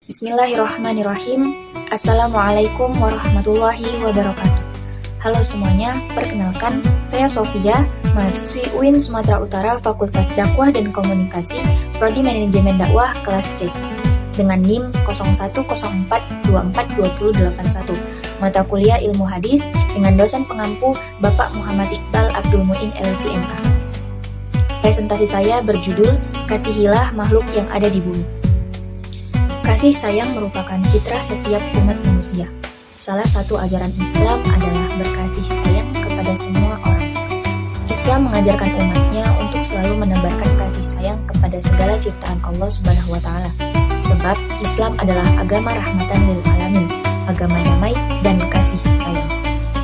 Bismillahirrahmanirrahim. Assalamualaikum warahmatullahi wabarakatuh. Halo semuanya, perkenalkan saya Sofia, mahasiswi UIN Sumatera Utara Fakultas Dakwah dan Komunikasi, Prodi Manajemen Dakwah kelas C. Dengan NIM 0104242081, mata kuliah Ilmu Hadis dengan dosen pengampu Bapak Muhammad Iqbal Abdul Muin LCMA. Presentasi saya berjudul Kasihilah Makhluk yang Ada di Bumi. Kasih sayang merupakan fitrah setiap umat manusia. Salah satu ajaran Islam adalah berkasih sayang kepada semua orang. Islam mengajarkan umatnya untuk selalu menebarkan kasih sayang kepada segala ciptaan Allah Subhanahu wa Ta'ala. Sebab Islam adalah agama rahmatan lil alamin, agama damai dan kasih sayang.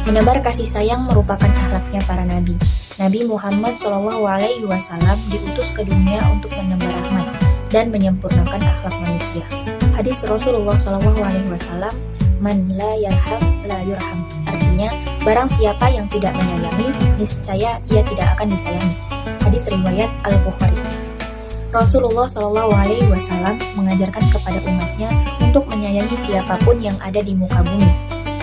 Menebar kasih sayang merupakan akhlaknya para nabi. Nabi Muhammad SAW diutus ke dunia untuk menebar rahmat dan menyempurnakan akhlak manusia. Hadis Rasulullah SAW, "Man la yarham la yurham." Artinya, barang siapa yang tidak menyayangi, niscaya ia tidak akan disayangi. Hadis riwayat Al-Bukhari. Rasulullah SAW mengajarkan kepada umatnya untuk menyayangi siapapun yang ada di muka bumi.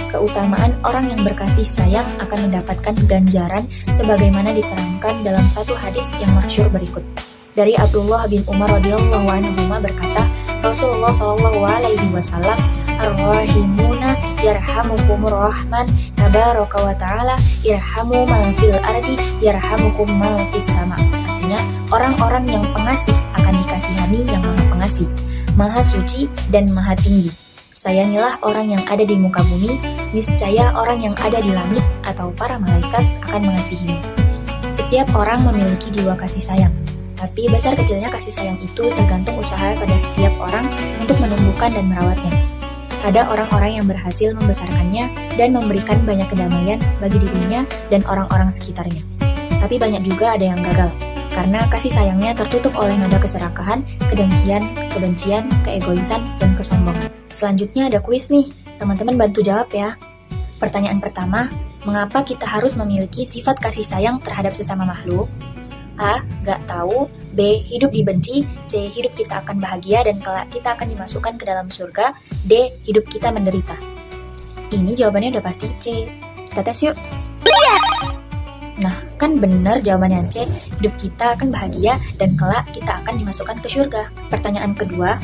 Keutamaan orang yang berkasih sayang akan mendapatkan ganjaran sebagaimana diterangkan dalam satu hadis yang masyhur berikut. Dari Abdullah bin Umar radhiyallahu anhu berkata, Rasulullah SAW, "Ar-rahimuna yarhamukumur rahman tabaraka wa ta'ala irhamu man fil ardi yarhamukum man fis sama." Artinya, orang-orang yang pengasih akan dikasihani yang Maha Pengasih, Maha Suci dan Maha Tinggi. Sayangilah orang yang ada di muka bumi, niscaya orang yang ada di langit atau para malaikat akan mengasihimu. Setiap orang memiliki jiwa kasih sayang. Tapi besar kecilnya kasih sayang itu tergantung usaha pada setiap orang untuk menumbuhkan dan merawatnya. Ada orang-orang yang berhasil membesarkannya dan memberikan banyak kedamaian bagi dirinya dan orang-orang sekitarnya. Tapi banyak juga ada yang gagal, karena kasih sayangnya tertutup oleh noda keserakahan, kedengkian, kebencian, keegoisan, dan kesombongan. Selanjutnya ada kuis nih, teman-teman bantu jawab ya. Pertanyaan pertama, mengapa kita harus memiliki sifat kasih sayang terhadap sesama makhluk? A. Gak tahu. B. Hidup dibenci. C. Hidup kita akan bahagia dan kelak kita akan dimasukkan ke dalam surga. D. Hidup kita menderita. Ini jawabannya udah pasti C. Kita tes yuk. Yes! Nah, kan benar jawabannya C. Hidup kita akan bahagia dan kelak kita akan dimasukkan ke surga. Pertanyaan kedua,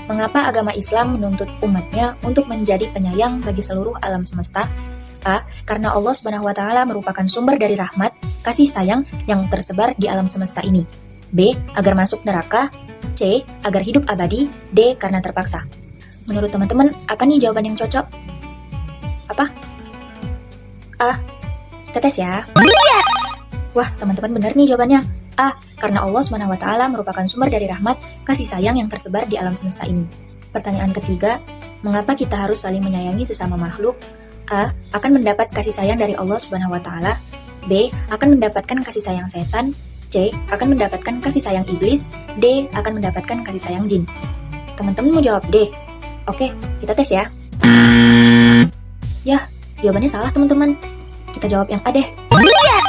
mengapa agama Islam menuntut umatnya untuk menjadi penyayang bagi seluruh alam semesta? A. Karena Allah Subhanahu wa Ta'ala merupakan sumber dari rahmat, kasih sayang yang tersebar di alam semesta ini. B. Agar masuk neraka. C. Agar hidup abadi. D. Karena terpaksa. Menurut teman-teman, apa nih jawaban yang cocok? Apa? A. Kita tes ya. Yes! Wah, teman-teman benar nih jawabannya. A. Karena Allah Subhanahu wa Ta'ala merupakan sumber dari rahmat, kasih sayang yang tersebar di alam semesta ini. Pertanyaan ketiga, mengapa kita harus saling menyayangi sesama makhluk? A. Akan mendapat kasih sayang dari Allah Subhanahu wa Ta'ala. B. Akan mendapatkan kasih sayang setan. C. Akan mendapatkan kasih sayang iblis. D. Akan mendapatkan kasih sayang jin. Teman-teman mau jawab D? Oke, kita tes ya. Yah, jawabannya salah teman-teman. Kita jawab yang A deh. Yes!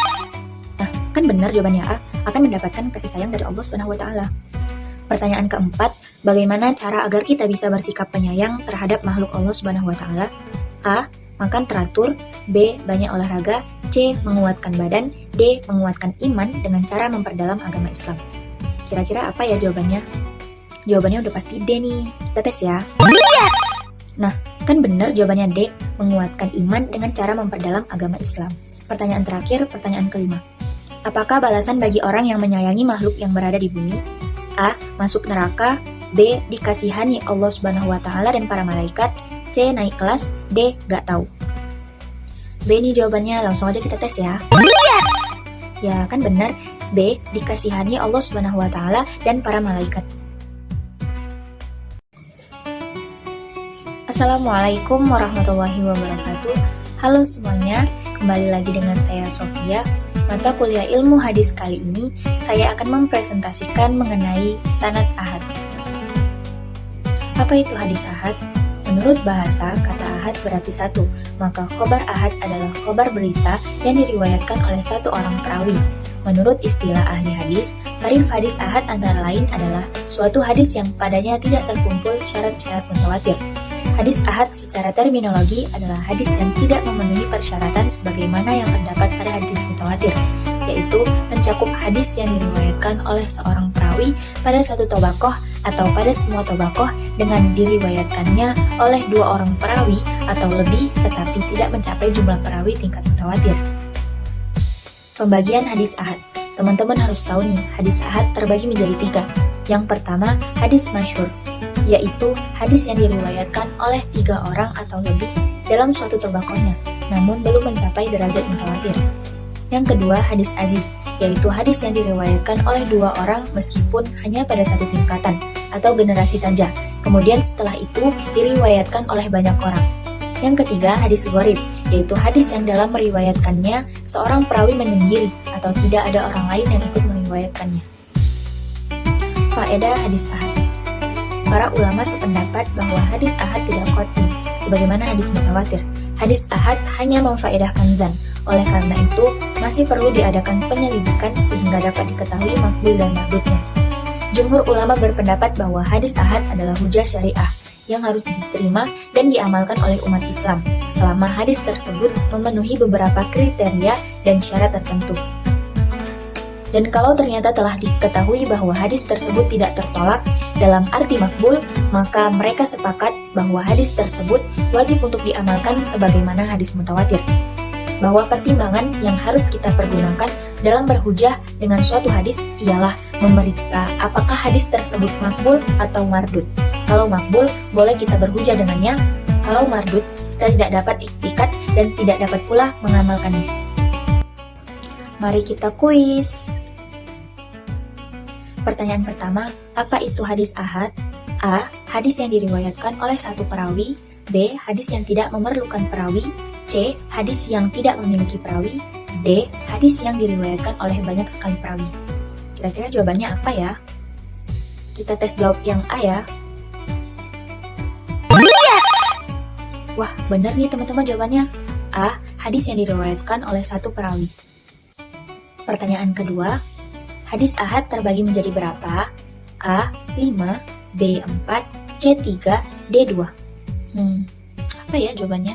Nah, kan benar jawabannya A. Akan mendapatkan kasih sayang dari Allah Subhanahu wa Ta'ala. Pertanyaan keempat, bagaimana cara agar kita bisa bersikap penyayang terhadap makhluk Allah Subhanahu wa Ta'ala? A. Makan teratur. B. Banyak olahraga. C. Menguatkan badan. D. Menguatkan iman dengan cara memperdalam agama Islam. Kira-kira apa ya jawabannya? Jawabannya udah pasti D nih. Kita tes ya. Yes! Nah, kan benar jawabannya D. Menguatkan iman dengan cara memperdalam agama Islam. Pertanyaan terakhir, pertanyaan kelima. Apakah balasan bagi orang yang menyayangi makhluk yang berada di bumi? A. Masuk neraka. B. Dikasihani Allah Subhanahu wa Ta'ala dan para malaikat. C. Naik kelas. D. Gak tahu. B nih jawabannya, langsung aja kita tes ya. Yes! Ya kan benar, B. Dikasihani Allah Subhanahu wa Ta'ala dan para malaikat. Assalamualaikum warahmatullahi wabarakatuh. Halo semuanya, kembali lagi dengan saya Sofia. Mata kuliah ilmu hadis kali ini saya akan mempresentasikan mengenai sanad ahad. Apa itu hadis ahad? Menurut bahasa, kata ahad berarti satu, maka khobar ahad adalah khobar berita yang diriwayatkan oleh satu orang perawi. Menurut istilah ahli hadis, tarif hadis ahad antara lain adalah suatu hadis yang padanya tidak terkumpul syarat-syarat mutawatir. Hadis ahad secara terminologi adalah hadis yang tidak memenuhi persyaratan sebagaimana yang terdapat pada hadis mutawatir, yaitu mencakup hadis yang diriwayatkan oleh seorang perawi pada satu tobakoh atau pada semua tobakoh dengan diriwayatkannya oleh dua orang perawi atau lebih tetapi tidak mencapai jumlah perawi tingkat mutawatir. Pembagian hadis ahad. Teman-teman harus tahu nih, hadis ahad terbagi menjadi 3. Yang pertama, hadis masyhur, yaitu hadis yang diriwayatkan oleh 3 orang atau lebih dalam suatu tobakohnya, namun belum mencapai derajat mutawatir. Yang kedua, hadis aziz, yaitu hadis yang diriwayatkan oleh 2 orang meskipun hanya pada satu tingkatan atau generasi saja. Kemudian setelah itu diriwayatkan oleh banyak orang. Yang ketiga, hadis gharib, yaitu hadis yang dalam meriwayatkannya seorang perawi menyendiri atau tidak ada orang lain yang ikut meriwayatkannya. Faedah hadis ahad. Para ulama sependapat bahwa hadis ahad tidak qat'i, sebagaimana hadis mutawatir. Hadis ahad hanya memfaedahkan zan. Oleh karena itu, masih perlu diadakan penyelidikan sehingga dapat diketahui makbul dan mardudnya. Jumhur ulama berpendapat bahwa hadis ahad adalah hujah syariah yang harus diterima dan diamalkan oleh umat Islam selama hadis tersebut memenuhi beberapa kriteria dan syarat tertentu. Dan kalau ternyata telah diketahui bahwa hadis tersebut tidak tertolak dalam arti makbul, maka mereka sepakat bahwa hadis tersebut wajib untuk diamalkan sebagaimana hadis mutawatir. Bahwa pertimbangan yang harus kita pergunakan dalam berhujah dengan suatu hadis ialah memeriksa apakah hadis tersebut makbul atau mardud. Kalau makbul, boleh kita berhujah dengannya. Kalau mardud, kita tidak dapat iktikat dan tidak dapat pula mengamalkannya. Mari kita kuis. Pertanyaan pertama, apa itu hadis ahad? A. Hadis yang diriwayatkan oleh satu perawi. B. Hadis yang tidak memerlukan perawi. C. Hadis yang tidak memiliki perawi. D. Hadis yang diriwayatkan oleh banyak sekali perawi. Kira-kira jawabannya apa ya? Kita tes jawab yang A ya. Yes! Wah, benar nih teman-teman jawabannya. A. Hadis yang diriwayatkan oleh satu perawi. Pertanyaan kedua, hadis ahad terbagi menjadi berapa? A. 5, B. 4, C. 3, D. 2. Apa ya jawabannya?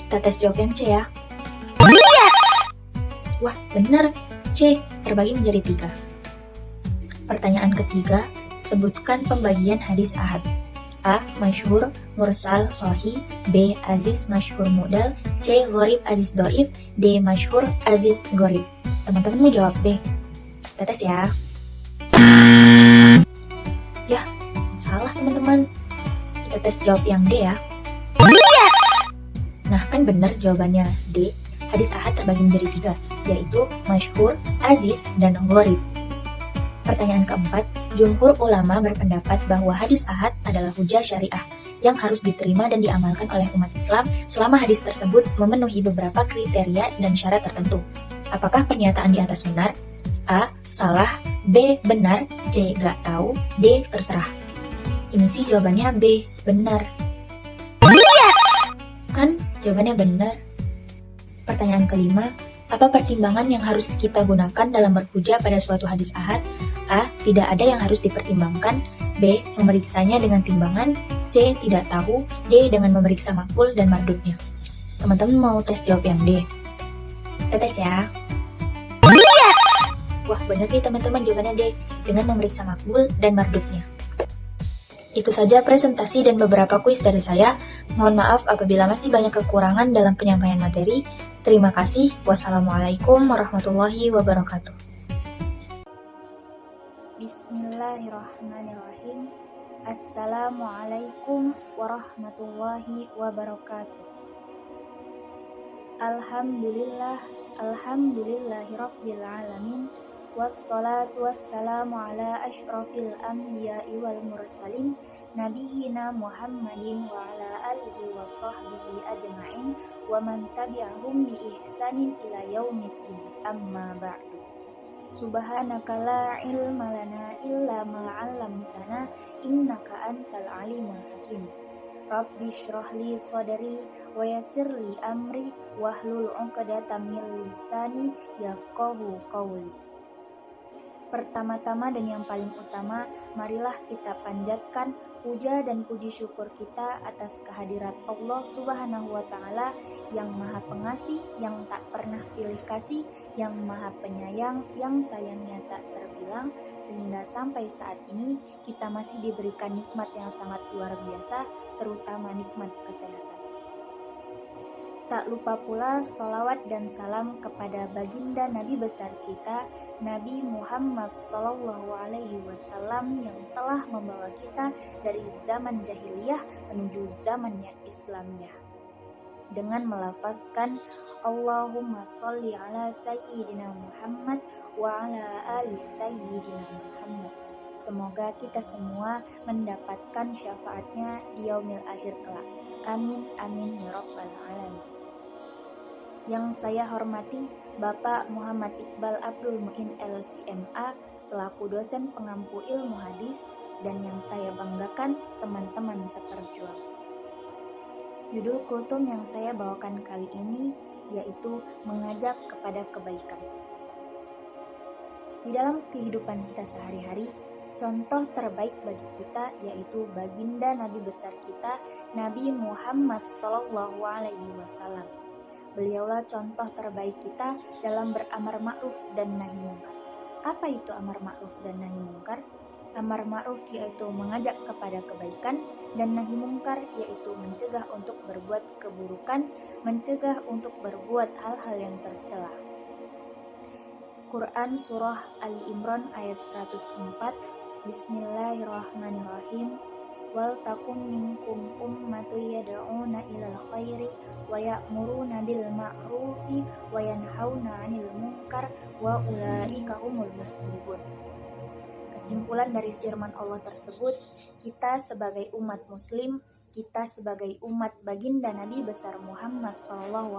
Kita tes jawab yang C ya. Yes! Wah, benar. C. Terbagi menjadi 3. Pertanyaan ketiga, sebutkan pembagian hadis ahad. A. Masyhur, mursal, sahih. B. Aziz, masyhur, mu'dal. C. Gharib, aziz, dhaif. D. Masyhur, aziz, gharib. Teman-teman mau jawab B. Kita tes ya. Ya, salah teman-teman. Kita tes jawab yang D ya. Yes! Nah, kan benar jawabannya D. Hadis ahad terbagi menjadi 3, yaitu masyhur, aziz, dan gharib. Pertanyaan keempat, jumhur ulama berpendapat bahwa hadis ahad adalah hujah syariah yang harus diterima dan diamalkan oleh umat Islam selama hadis tersebut memenuhi beberapa kriteria dan syarat tertentu. Apakah pernyataan di atas benar? A. Salah. B. Benar. C. Gak tahu. D. Terserah. Ini sih jawabannya B. Benar. Yes! Kan jawabannya benar. Pertanyaan kelima, apa pertimbangan yang harus kita gunakan dalam berhujah pada suatu hadis ahad? A. Tidak ada yang harus dipertimbangkan. B. Memeriksanya dengan timbangan. C. Tidak tahu. D. Dengan memeriksa makbul dan mardudnya. Teman-teman mau tes jawab yang D? Kita tes ya. Yes! Wah, benar nih teman-teman jawabannya D. Dengan memeriksa makbul dan mardudnya. Itu saja presentasi dan beberapa kuis dari saya. Mohon maaf apabila masih banyak kekurangan dalam penyampaian materi. Terima kasih. Wassalamualaikum warahmatullahi wabarakatuh. Bismillahirrahmanirrahim. Assalamualaikum warahmatullahi wabarakatuh. Alhamdulillahirabbil alamin. Wassalatu wassalamu ala asyrafil anbiya'i wal mursalin nabiyina Muhammadin wa ala alihi wa sahbihi ajma'in wa man tabi'ahum bi ihsanin ila yaumiddin. Amma ba'du. Subhanaka la ilma lana illa ma 'allamtana innaka antal alimul hakim. Rabbi shrah li sadri wa yassir li amri wahlul 'uqdatam min lisani yafqahu qawli. Pertama-tama dan yang paling utama, marilah kita panjatkan puja dan puji syukur kita atas kehadirat Allah Subhanahu wa Ta'ala yang Maha Pengasih, yang tak pernah pilih kasih, yang Maha Penyayang, yang sayangnya tak terbilang, sehingga sampai saat ini kita masih diberikan nikmat yang sangat luar biasa, terutama nikmat kesehatan. Tak lupa pula sholawat dan salam kepada baginda Nabi besar kita, Nabi Muhammad SAW yang telah membawa kita dari zaman jahiliyah menuju zaman yang Islamiyah. Dengan melafazkan Allahumma sholli ala Sayyidina Muhammad wa ala ali Sayyidina Muhammad. Semoga kita semua mendapatkan syafaatnya di yaumil akhir kelak. Amin amin ya rabbal alamin. Yang saya hormati Bapak Muhammad Iqbal Abdul Muin LCMA selaku dosen pengampu ilmu hadis, dan yang saya banggakan teman-teman seperjuang. Judul kultum yang saya bawakan kali ini yaitu mengajak kepada kebaikan. Di dalam kehidupan kita sehari-hari, contoh terbaik bagi kita yaitu baginda Nabi besar kita, Nabi Muhammad SAW. Beliaulah contoh terbaik kita dalam beramar ma'ruf dan nahi mungkar. Apa itu amar ma'ruf dan nahi mungkar? Amar ma'ruf yaitu mengajak kepada kebaikan, dan nahi mungkar yaitu mencegah untuk berbuat keburukan, mencegah untuk berbuat hal-hal yang tercela. Quran Surah Ali Imran ayat 104. Bismillahirrahmanirrahim. Wal takum minkum ummatun yad'una ilal khairi wa ya'muruna bil ma'rufi wa yanhauna 'anil munkar wa ulaika humul muflihun. Kesimpulan dari firman Allah tersebut, kita sebagai umat muslim, kita sebagai umat baginda Nabi besar Muhammad SAW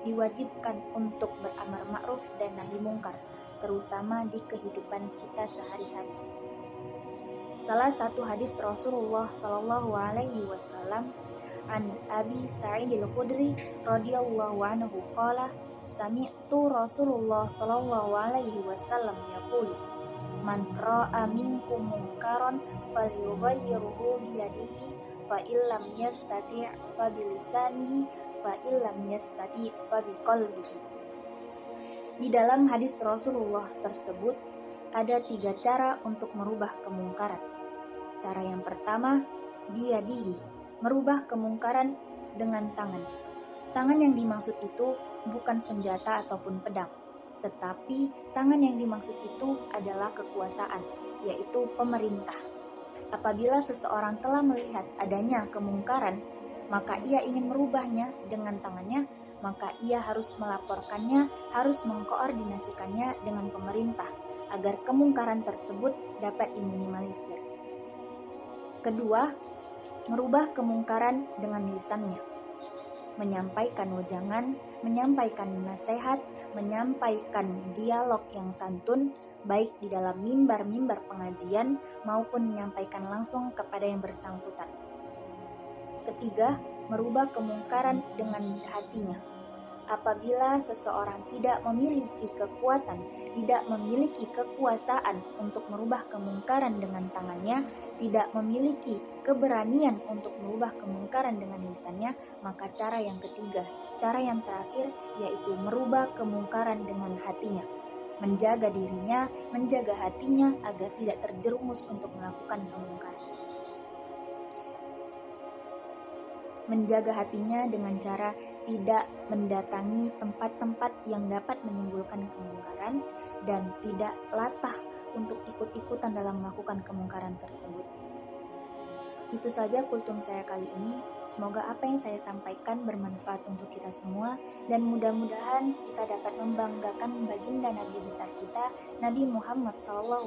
diwajibkan untuk beramar ma'ruf dan nahi mungkar, terutama di kehidupan kita sehari-hari. Salah satu hadis Rasulullah SAW an Abi Sa'id al-Khudri radhiyallahu anhu qala sami'tu Rasulullah SAW yaqulu man ra'a minkum munkaran falyughayyirhu biyadihi fa illam yastati' fa bilisanihi fa illam yastati' fa biqalbihi. Di dalam hadis Rasulullah tersebut ada 3 cara untuk merubah kemungkaran. Cara yang pertama, biyadihi, merubah kemungkaran dengan tangan. Tangan yang dimaksud itu bukan senjata ataupun pedang, tetapi tangan yang dimaksud itu adalah kekuasaan, yaitu pemerintah. Apabila seseorang telah melihat adanya kemungkaran, maka ia ingin merubahnya dengan tangannya, maka ia harus melaporkannya, harus mengkoordinasikannya dengan pemerintah, agar kemungkaran tersebut dapat diminimalisir. Kedua, merubah kemungkaran dengan lisannya. Menyampaikan wejangan, menyampaikan nasihat, menyampaikan dialog yang santun, baik di dalam mimbar-mimbar pengajian maupun menyampaikan langsung kepada yang bersangkutan. Ketiga, merubah kemungkaran dengan hatinya. Apabila seseorang tidak memiliki kekuatan, tidak memiliki kekuasaan untuk merubah kemungkaran dengan tangannya, tidak memiliki keberanian untuk merubah kemungkaran dengan lisannya, maka cara yang ketiga, cara yang terakhir, yaitu merubah kemungkaran dengan hatinya. Menjaga dirinya, menjaga hatinya agar tidak terjerumus untuk melakukan kemungkaran. Menjaga hatinya dengan cara tidak mendatangi tempat-tempat yang dapat menimbulkan kemungkaran dan tidak latah untuk ikut-ikutan dalam melakukan kemungkaran tersebut. Itu saja kultum saya kali ini. Semoga apa yang saya sampaikan bermanfaat untuk kita semua, dan mudah-mudahan kita dapat membanggakan baginda Nabi besar kita, Nabi Muhammad SAW,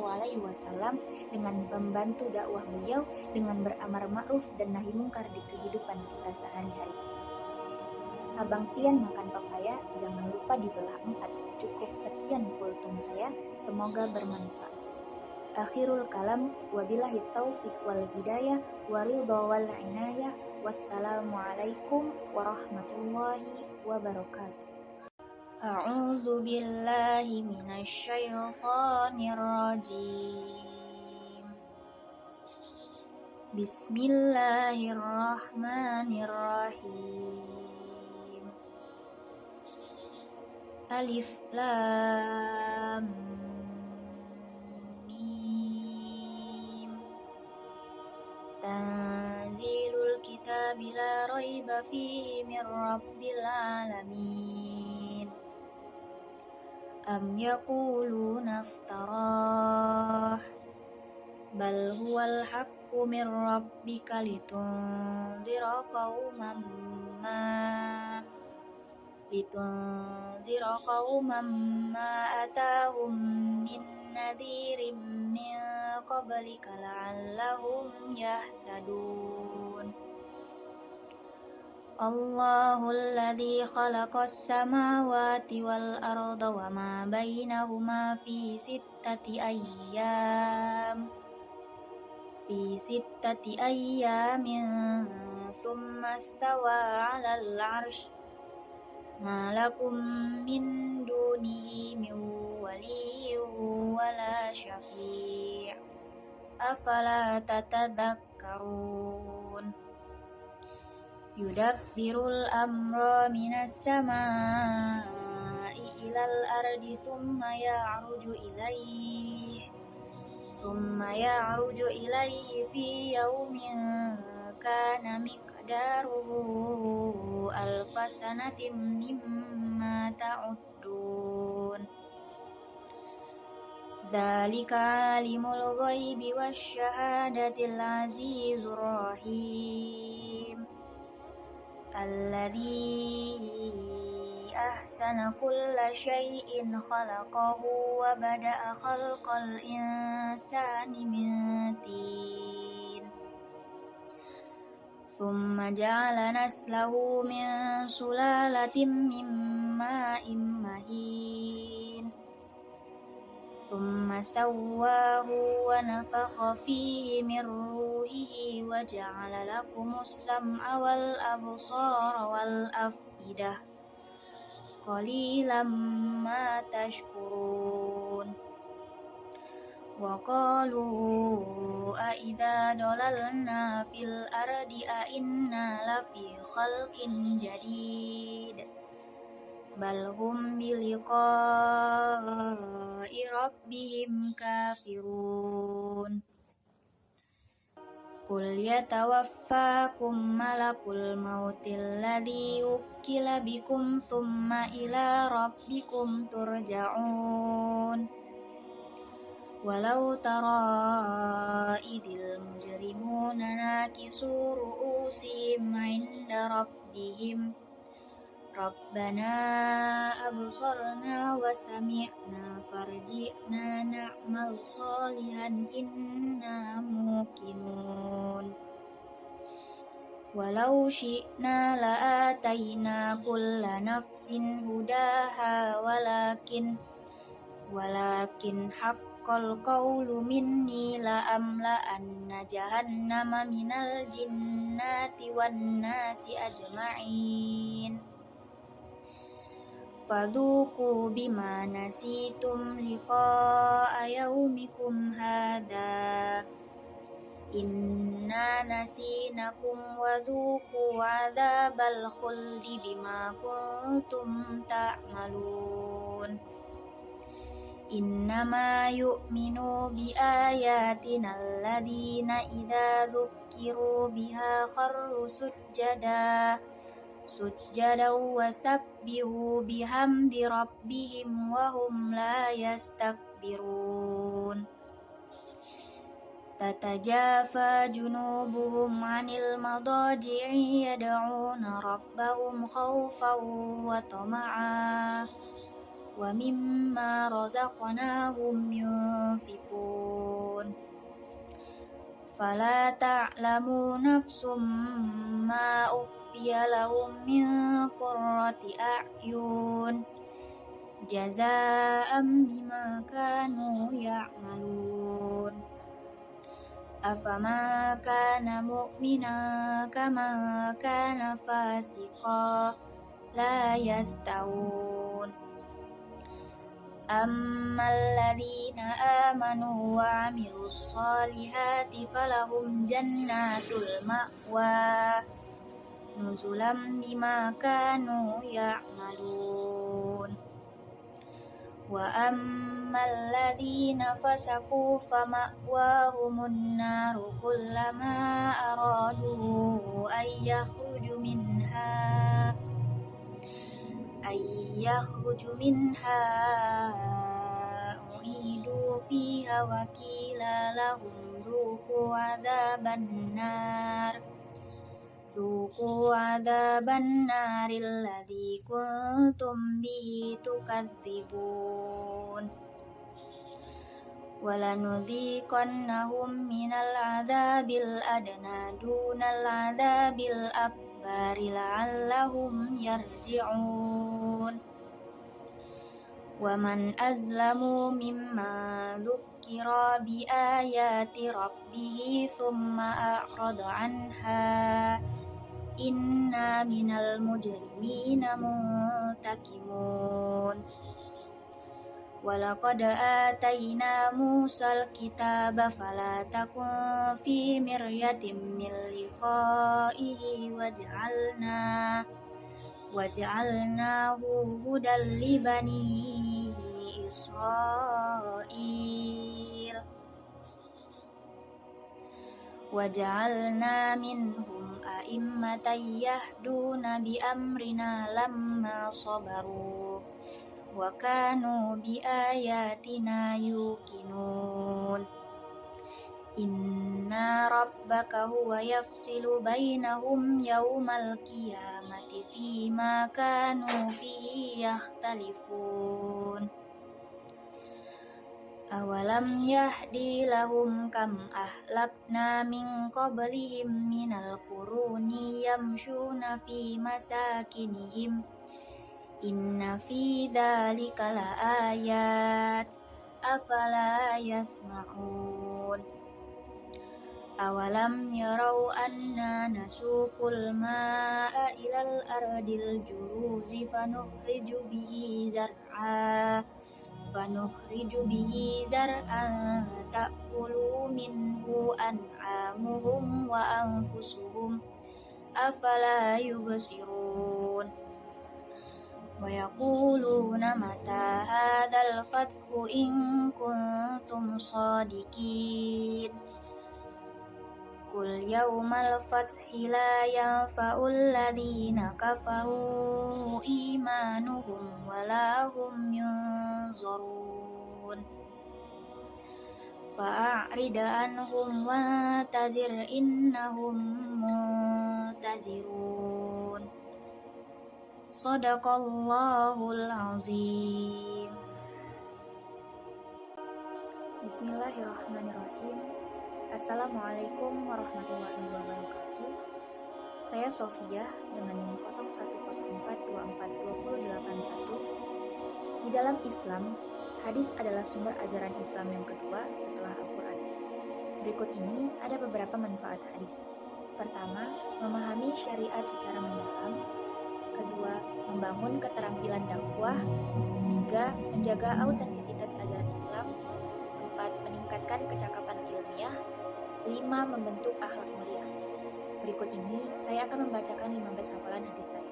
dengan membantu dakwah beliau dengan beramar ma'ruf dan nahi mungkar di kehidupan kita sehari-hari. Abang Pian makan papaya, jangan lupa dibelah 4. Cukup sekian kultum saya, semoga bermanfaat. Akhirul kalam, wabillahi taufiq wal hidayah, waridha wal inayah. Wassalamualaikum warahmatullahi wabarakatuh. A'udzu billahi minasy syaithanir rajim. Bismillahirrahmanirrahim. Alif Lam Mim. Tanzilul kitabi la raiba fihi min rabbil alamin. Am yaquluna iftarah, bal huwal haqqu min rabbika litunzira qauman ma atahum min nadhirin min qablika la'allahum yahtadun. Allahul ladzi khalaqas samawati wal arda wa ma bainahuma fi sittati ayyamin thumma istawa 'alal 'arsy ma lakum min dunihi min waliyyin wala syafi'. Afala tatadhakkarun. Yudabbirul amra minas samaa'i ilal ardi thumma ya'ruju ilaihi fi yawmin kana miqdaruhu alfa sanatin mimma ta'uddun. Dzalika alimul ghaibi wasyahadatil azizur rahim. Alladzi ahsana kulla syai'in khalaqahu wa bada'a khalqal insani min tin. Thumma ja'ala naslahu min sulalatin min ma'in mahin. Thumma sawwahu wa nafakha fihi min ruhihi wa ja'ala lakumus sam'a wal absara wal af'idah. Qalilan ma tashkurun. Wa qalu a idza dalalna fil ardi a inna lafi khalqin jadid. Bal hum biliqa'i rabbihim kafirun. Qul yatawaffakum malakul mautil ladzi wukkila bikum thumma ila rabbikum turja'un. Walau tara idil mujrimuna nakisu ru'usihim 'inda rabbihim Rabbana absarna wa sami'na farji'na na'mal salihan inna muqinun. Walau syi'na la'atayna kulla nafsin hudaha walakin haqqal qawlu minni la'amla'anna jahannama minal jinnati wan nasi ajma'in. Fadhuku bima nasitum liqa'a yaumikum hadha. Inna nasinakum wadhuku 'adzabal khuldi bima kuntum ta'malun. Innama yu'minu bi ayatina alladhina idza dzukkiru biha kharru sujjada wa sabbihu bihamdi rabbihim wa hum la yastakbirun. Tatajafa junubuhum 'anil madaji'i yad'una rabbahum khawfan wa tama'a wa mimma razaqnahum yunfikun. Fala ta'lamu nafsum ma ukhfiya lahum min qurrati a'yun jazaa'an bima kanu ya'malun. Afama kana mu'mina kama kana fasiqa la yastawun. Ammal ladzina amanu wa 'amilus solihati falahum jannatul ma'wa nuzulam bima kanu ya'malun. Wa ammal ladzina fasaqu fama'wahumun naru kullama aradu ayyakhruju minha u'idu fiha wa qila lahum dhuqu 'adzaban naril ladzi kuntum bihi tukadzibun. Walanudhiqannahum minal 'adzabil adna dunal 'adzabil akbari la'allahum yarji'un. Wa man azlamu mimman dzukkira bi ayati rabbih thumma a'rada 'anha inna minal mujrimina muntakimun. Walaqad atayna Musal kitaba fala takun fi miryatin min liqa'ihi waj'alnahu hudan li bani Israil. Waj'alna minhum a'immatan yahduna bi amrina lamma sabaru wa kanu bi ayatina yuqinun. Inna rabbaka huwa yafsilu bainahum yawmal qiyamati fima kanu fihi yakhtalifun. Awalam yahdi lahum kam ahlakna min qablihim minal quruni yamshuna fi masakinihim inna fi dzalika laayat afala yasma'un. Awalam yarau anna nasuqul ma'a ilal ardil juruzi fanukhriju bihi zar'an ta'kulu minhu an'amuhum wa anfusuhum afala yubsirun. Wa yaquluna mata hadzal fathu in kuntum shadiqin. Qul yawmal fathi la yanfa'ul ladzina kafaru imanuhum wala hum yunzarun. Fa'rid anhum wantazir innahum muntazirun. Shadaqallahul azim. Bismillahirrahmanirrahim. Assalamualaikum warahmatullahi wabarakatuh. Saya Sofia dengan NIM 0114242081. Di dalam Islam, hadis adalah sumber ajaran Islam yang kedua setelah Al-Quran. Berikut ini ada beberapa manfaat hadis. Pertama, memahami syariat secara mendalam. Kedua, membangun keterampilan dakwah. Tiga, menjaga autentisitas ajaran Islam. Empat, meningkatkan kecakapan ilmiah. 5. Membentuk akhlak mulia. Berikut ini saya akan membacakan 15 hafalan hadis saya.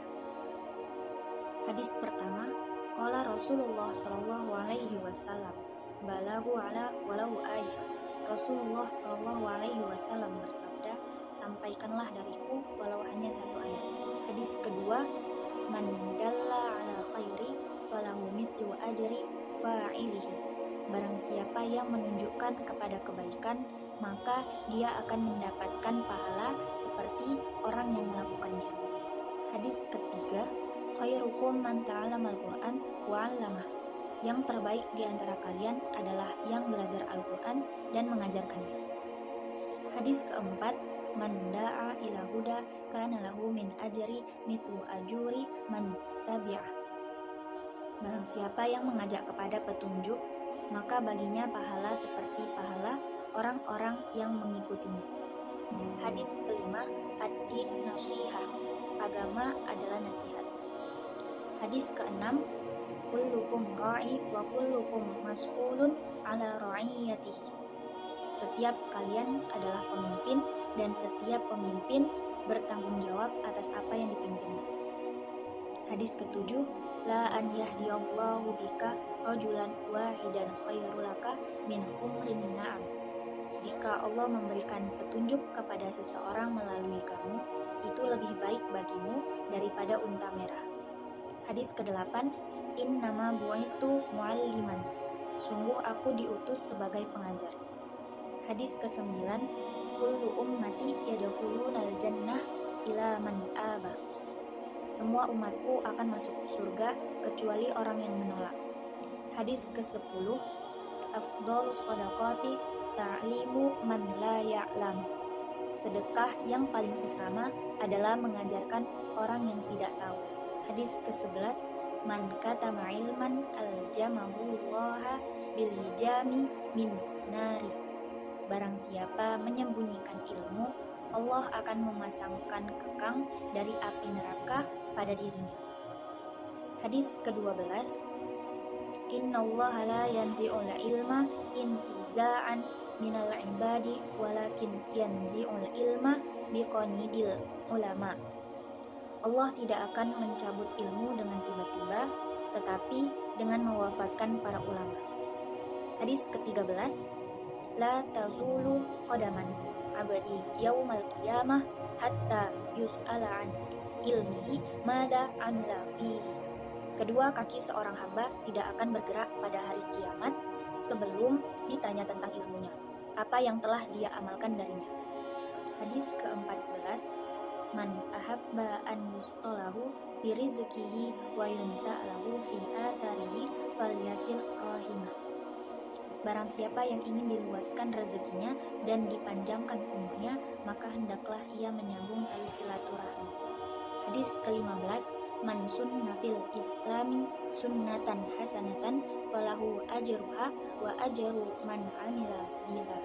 Hadis pertama, qala Rasulullah sallallahu alaihi wasallam, balaghu ala walau ayah. Rasulullah sallallahu alaihi wasallam bersabda, sampaikanlah dariku walau hanya satu ayat. Hadis kedua, man dalla ala khairi falahu mithlu ajri fa'ilihi. Barang siapa yang menunjukkan kepada kebaikan, maka dia akan mendapatkan pahala seperti orang yang melakukannya. Hadis ketiga, khairukum man ta'allamal Qur'an wa 'allamah. Yang terbaik di antara kalian adalah yang belajar Al-Qur'an dan mengajarkannya. Hadis keempat, man da'a ila huda kana lahu min ajri mithlu ajuri man tabi'ah. Barang siapa yang mengajak kepada petunjuk, maka baginya pahala seperti pahala orang-orang yang mengikutinya. Hadis kelima, ad-din nasihah, agama adalah nasihat. Hadis keenam, kullukum ra'i wa kullukum mas'ulun ala ra'iyatihi. Setiap kalian adalah pemimpin dan setiap pemimpin bertanggung jawab atas apa yang dipimpinnya. Hadis ketujuh, la an yahdiyallahu bika rajulan wahidan khairul laka min humrin na'am. Jika Allah memberikan petunjuk kepada seseorang melalui kamu, itu lebih baik bagimu daripada unta merah. Hadis ke-8, innama bu'aitu mu'alliman. Sungguh aku diutus sebagai pengajar. Hadis ke-9, kullu ummati yadkhulunal jannah ila man aba. Semua umatku akan masuk surga kecuali orang yang menolak. Hadis ke-10, afdhalus shadaqati ta'limu man la ya'lam. Sedekah yang paling utama adalah mengajarkan orang yang tidak tahu. Hadis ke-11, man katama ilman aljamahullaha bil jami min nari. Barang siapa menyembunyikan ilmu, Allah akan memasangkan kekang dari api neraka pada dirinya. Hadis ke-12, innallaha la yanzi'ul ilma intiza'an minal ibadi walakin yanzi'ul ilma biqanidil ulama. Allah tidak akan mencabut ilmu dengan tiba-tiba, tetapi dengan mewafatkan para ulama. Hadis ke-13, la tazulu qadaman abadi yaumal qiyamah hatta yus'ala an ilmihi mada amila fihi. Kedua kaki seorang hamba tidak akan bergerak pada hari kiamat sebelum ditanya tentang ilmunya, apa yang telah dia amalkan darinya. Hadis ke-14, man ahabba an yustalahu fi rizqihi wa yunsa'alahu fi atharihi falyasil rahimah. Barang siapa yang ingin diluaskan rezekinya dan dipanjangkan umurnya, maka hendaklah ia menyambung tali silaturahmi. Hadis ke-15, man sunna fil islami sunnatan hasanatan falahu ajruha wa ajru man amila biha.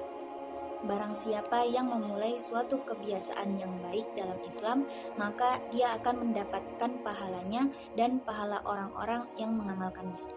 Barang siapa yang memulai suatu kebiasaan yang baik dalam Islam, maka dia akan mendapatkan pahalanya dan pahala orang-orang yang mengamalkannya.